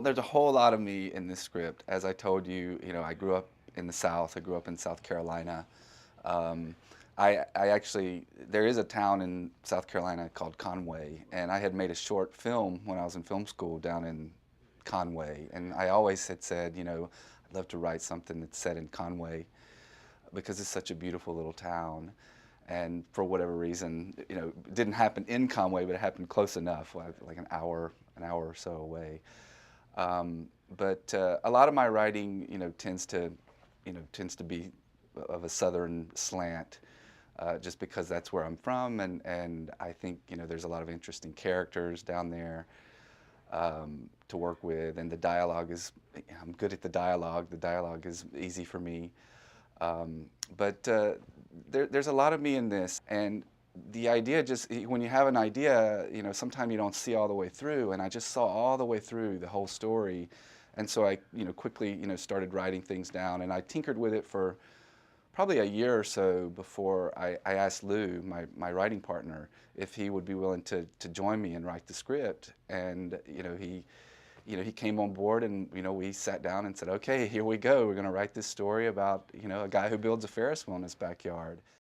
There's a whole lot of me in this script. As I told you, I grew up in the South. I grew up in South Carolina. Um, I actually, there is a town in South Carolina called Conway, and I had made a short film when I was in film school down in Conway, and I always had said, I'd love to write something that's set in Conway because it's such a beautiful little town. And for whatever reason, it didn't happen in Conway, but it happened close enough, like an hour or so away. But a lot of my writing, tends to be of a southern slant, just because that's where I'm from, and I think there's a lot of interesting characters down there to work with, and the dialogue is, I'm good at the dialogue. The dialogue is easy for me, but there's a lot of me in this, and the idea just, when you have an idea, sometimes you don't see all the way through, and I just saw all the way through the whole story, and so I, quickly, started writing things down, and I tinkered with it for probably a year or so before I asked Lou, my writing partner, if he would be willing to join me and write the script, and he came on board, and we sat down and said, okay, here we go. We're going to write this story about a guy who builds a Ferris wheel in his backyard.